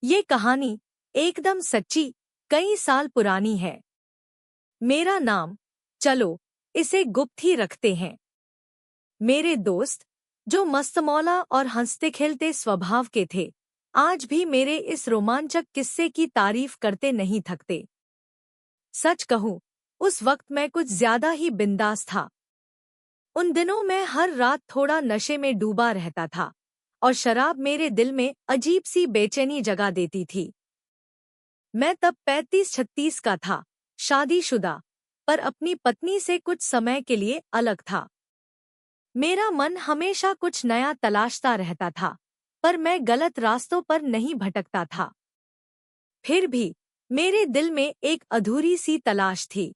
ये कहानी एकदम सच्ची, कई साल पुरानी है। मेरा नाम, चलो इसे गुप्त ही रखते हैं। मेरे दोस्त, जो मस्तमौला और हंसते खेलते स्वभाव के थे, आज भी मेरे इस रोमांचक किस्से की तारीफ करते नहीं थकते। सच कहूँ, उस वक्त मैं कुछ ज्यादा ही बिंदास था। उन दिनों मैं हर रात थोड़ा नशे में डूबा रहता था और शराब मेरे दिल में अजीब सी बेचैनी जगा देती थी। मैं तब 35-36 का था, शादीशुदा, पर अपनी पत्नी से कुछ समय के लिए अलग था। मेरा मन हमेशा कुछ नया तलाशता रहता था, पर मैं गलत रास्तों पर नहीं भटकता था। फिर भी मेरे दिल में एक अधूरी सी तलाश थी।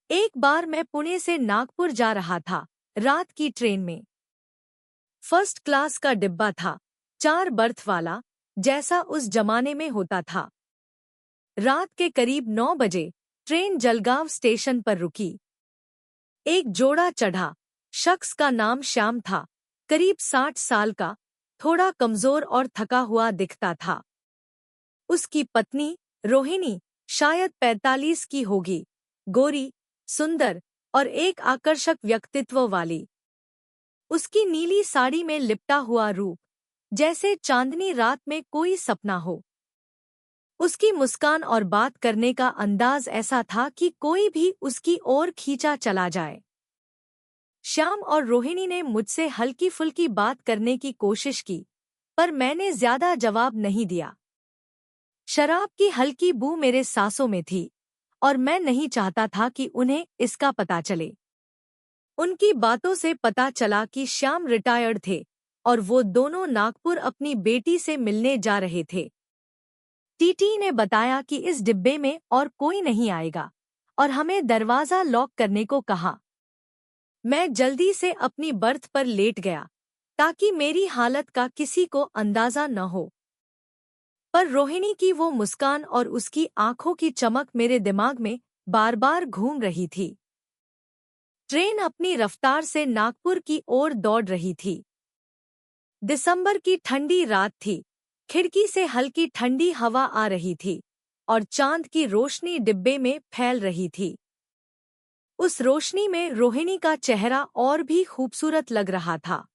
एक बार मैं पुणे से नागपुर जा रहा था, रात की ट्रेन में। फर्स्ट क्लास का डिब्बा था, 4 बर्थ वाला, जैसा उस जमाने में होता था। रात के करीब 9 बजे ट्रेन जलगांव स्टेशन पर रुकी। एक जोड़ा चढ़ा। शख्स का नाम श्याम था, करीब 60 साल का, थोड़ा कमजोर और थका हुआ दिखता था। उसकी पत्नी रोहिणी शायद 45 की होगी, गोरी, सुंदर और एक आकर्षक व्यक्तित्व वाली। उसकी नीली साड़ी में लिपटा हुआ रूप, जैसे चांदनी रात में कोई सपना हो। उसकी मुस्कान और बात करने का अंदाज ऐसा था कि कोई भी उसकी ओर खींचा चला जाए। श्याम और रोहिणी ने मुझसे हल्की फुल्की बात करने की कोशिश की, पर मैंने ज्यादा जवाब नहीं दिया। शराब की हल्की बू मेरे सांसों में थी और मैं नहीं चाहता था कि उन्हें इसका पता चले। उनकी बातों से पता चला कि श्याम रिटायर्ड थे और वो दोनों नागपुर अपनी बेटी से मिलने जा रहे थे। टीटी ने बताया कि इस डिब्बे में और कोई नहीं आएगा और हमें दरवाजा लॉक करने को कहा। मैं जल्दी से अपनी बर्थ पर लेट गया ताकि मेरी हालत का किसी को अंदाजा न हो। पर रोहिणी की वो मुस्कान और उसकी आंखों की चमक मेरे दिमाग में बार बार घूम रही थी। ट्रेन अपनी रफ्तार से नागपुर की ओर दौड़ रही थी। दिसंबर की ठंडी रात थी, खिड़की से हल्की ठंडी हवा आ रही थी और चांद की रोशनी डिब्बे में फैल रही थी। उस रोशनी में रोहिणी का चेहरा और भी खूबसूरत लग रहा था।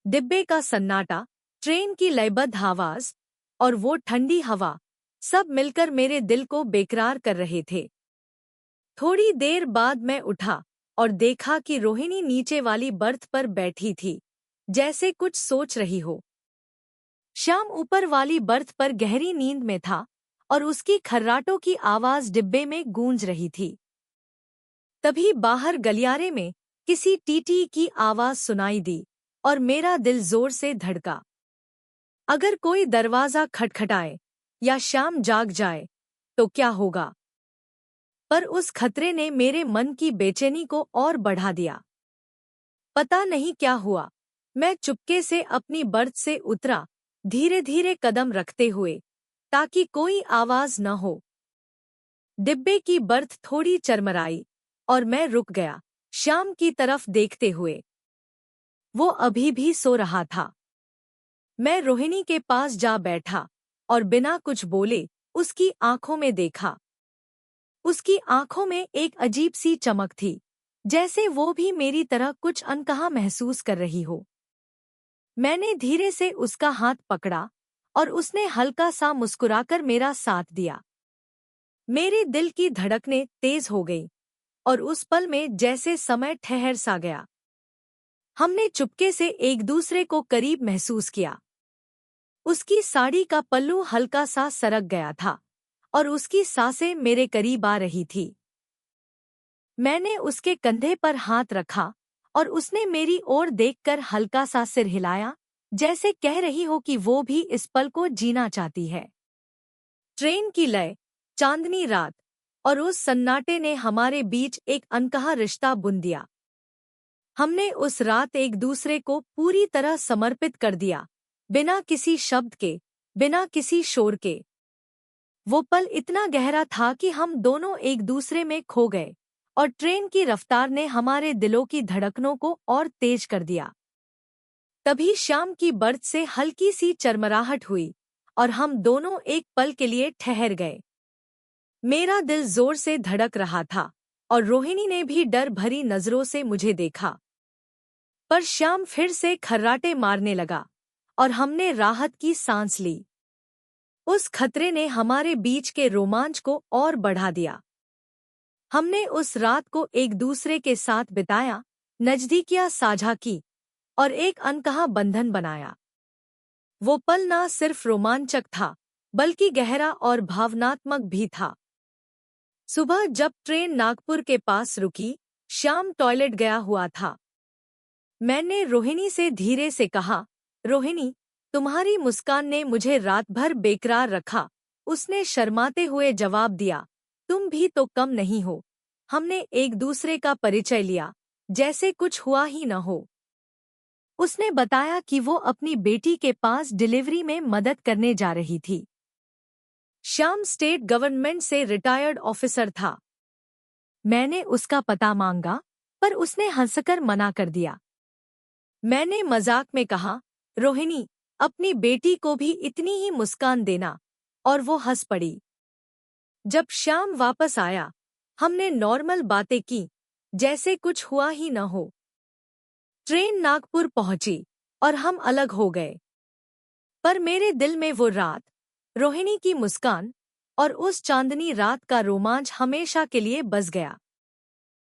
डिब्बे का सन्नाटा, ट्रेन की लयबद्ध आवाज और वो ठंडी हवा, सब मिलकर मेरे दिल को बेकरार कर रहे थे। थोड़ी देर बाद मैं उठा और देखा कि रोहिणी नीचे वाली बर्थ पर बैठी थी, जैसे कुछ सोच रही हो। श्याम ऊपर वाली बर्थ पर गहरी नींद में था और उसकी खर्राटों की आवाज डिब्बे में गूंज रही थी। तभी बाहर गलियारे में किसी टीटी की आवाज सुनाई दी और मेरा दिल जोर से धड़का। अगर कोई दरवाजा खटखटाए या श्याम जाग जाए तो क्या होगा? पर उस खतरे ने मेरे मन की बेचैनी को और बढ़ा दिया। पता नहीं क्या हुआ, मैं चुपके से अपनी बर्थ से उतरा, धीरे धीरे कदम रखते हुए, ताकि कोई आवाज न हो। डिब्बे की बर्थ थोड़ी चरमराई और मैं रुक गया, श्याम की तरफ देखते हुए। वो अभी भी सो रहा था। मैं रोहिणी के पास जा बैठा और बिना कुछ बोले उसकी आंखों में देखा। उसकी आंखों में एक अजीब सी चमक थी, जैसे वो भी मेरी तरह कुछ अनकहा महसूस कर रही हो। मैंने धीरे से उसका हाथ पकड़ा और उसने हल्का सा मुस्कुराकर मेरा साथ दिया। मेरे दिल की धड़कनें तेज हो गईं और उस पल में जैसे समय ठहर सा गया। हमने चुपके से एक दूसरे को करीब महसूस किया। उसकी साड़ी का पल्लू हल्का सा सरक गया था और उसकी सांसें मेरे करीब आ रही थी। मैंने उसके कंधे पर हाथ रखा और उसने मेरी ओर देखकर हल्का सा सिर हिलाया, जैसे कह रही हो कि वो भी इस पल को जीना चाहती है। ट्रेन की लय, चांदनी रात और उस सन्नाटे ने हमारे बीच एक अनकहा रिश्ता बुन दिया। हमने उस रात एक दूसरे को पूरी तरह समर्पित कर दिया, बिना किसी शब्द के, बिना किसी शोर के। वो पल इतना गहरा था कि हम दोनों एक दूसरे में खो गए और ट्रेन की रफ्तार ने हमारे दिलों की धड़कनों को और तेज कर दिया। तभी श्याम की बर्थ से हल्की सी चरमराहट हुई और हम दोनों एक पल के लिए ठहर गए। मेरा दिल जोर से धड़क रहा था और रोहिणी ने भी डर भरी नजरों से मुझे देखा। पर श्याम फिर से खर्राटे मारने लगा और हमने राहत की सांस ली। उस खतरे ने हमारे बीच के रोमांच को और बढ़ा दिया। हमने उस रात को एक दूसरे के साथ बिताया, नजदीकियां साझा की और एक अनकहा बंधन बनाया। वो पल ना सिर्फ रोमांचक था, बल्कि गहरा और भावनात्मक भी था। सुबह जब ट्रेन नागपुर के पास रुकी, श्याम टॉयलेट गया हुआ था। मैंने रोहिणी से धीरे से कहा, रोहिणी, तुम्हारी मुस्कान ने मुझे रात भर बेकरार रखा। उसने शर्माते हुए जवाब दिया, तुम भी तो कम नहीं हो। हमने एक दूसरे का परिचय लिया, जैसे कुछ हुआ ही न हो। उसने बताया कि वो अपनी बेटी के पास डिलीवरी में मदद करने जा रही थी। श्याम स्टेट गवर्नमेंट से रिटायर्ड ऑफिसर था। मैंने उसका पता मांगा, पर उसने हंसकर मना कर दिया। मैंने मजाक में कहा, रोहिणी, अपनी बेटी को भी इतनी ही मुस्कान देना, और वो हंस पड़ी। जब श्याम वापस आया, हमने नॉर्मल बातें की, जैसे कुछ हुआ ही न हो। ट्रेन नागपुर पहुंची और हम अलग हो गए। पर मेरे दिल में वो रात, रोहिणी की मुस्कान और उस चांदनी रात का रोमांच हमेशा के लिए बस गया।